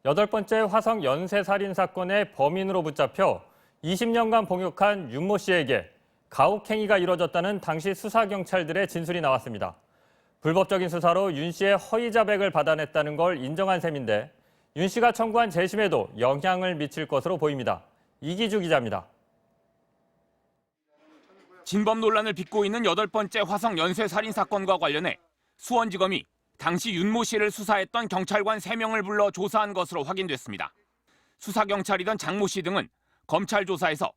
8번째 화성 연쇄살인 사건의 범인으로 붙잡혀 20년간 봉역한 윤모 씨에게 가혹행위가 이뤄졌다는 당시 수사경찰들의 진술이 나왔습니다. 불법적인 수사로 윤 씨의 허위 자백을 받아냈다는 걸 인정한 셈인데 윤 씨가 청구한 재심에도 영향을 미칠 것으로 보입니다. 이기주 기자입니다. 진범 논란을 빚고 있는 8번째 화성 연쇄살인 사건과 관련해 수원지검이 당시 윤모 씨를 수사했던 경찰관 3명을 불러 조사한 것으로 확인됐습니다. 수사경찰이던 장모 씨 등은 검찰 조사에서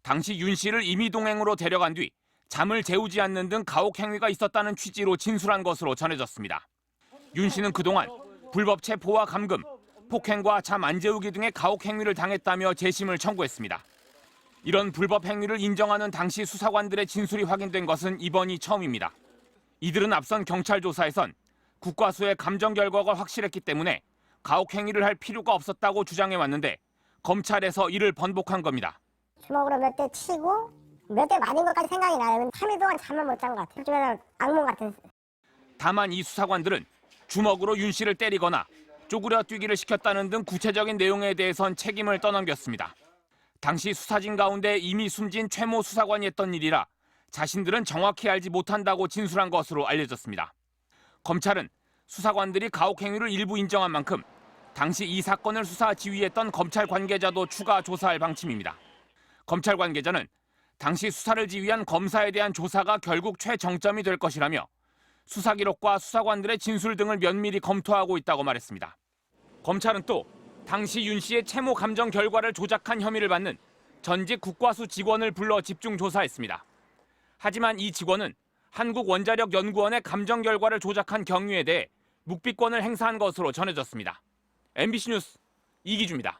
당시 윤 씨를 임의동행으로 데려간 뒤 잠을 재우지 않는 등 가혹 행위가 있었다는 취지로 진술한 것으로 전해졌습니다. 윤 씨는 그동안 불법 체포와 감금, 폭행과 잠 안 재우기 등의 가혹 행위를 당했다며 재심을 청구했습니다. 이런 불법 행위를 인정하는 당시 수사관들의 진술이 확인된 것은 이번이 처음입니다. 이들은 앞선 경찰 조사에선 국과수의 감정 결과가 확실했기 때문에 가혹 행위를 할 필요가 없었다고 주장해왔는데 검찰에서 이를 번복한 겁니다. 주먹으로 몇 대 치고 몇 대 맞은 것까지 생각이 나요. 3일 동안 잠을 못 잔 것 같아요. 집에서 악몽 같은. 다만 이 수사관들은 주먹으로 윤 씨를 때리거나 쪼그려 뛰기를 시켰다는 등 구체적인 내용에 대해선 책임을 떠넘겼습니다. 당시 수사진 가운데 이미 숨진 최모 수사관이 했던 일이라 자신들은 정확히 알지 못한다고 진술한 것으로 알려졌습니다. 검찰은 수사관들이 가혹 행위를 일부 인정한 만큼 당시 이 사건을 수사 지휘했던 검찰 관계자도 추가 조사할 방침입니다. 검찰 관계자는 당시 수사를 지휘한 검사에 대한 조사가 결국 최정점이 될 것이라며 수사 기록과 수사관들의 진술 등을 면밀히 검토하고 있다고 말했습니다. 검찰은 또 당시 윤 씨의 채모 감정 결과를 조작한 혐의를 받는 전직 국과수 직원을 불러 집중 조사했습니다. 하지만 이 직원은 한국원자력연구원의 감정 결과를 조작한 경위에 대해 묵비권을 행사한 것으로 전해졌습니다. MBC 뉴스 이기주입니다.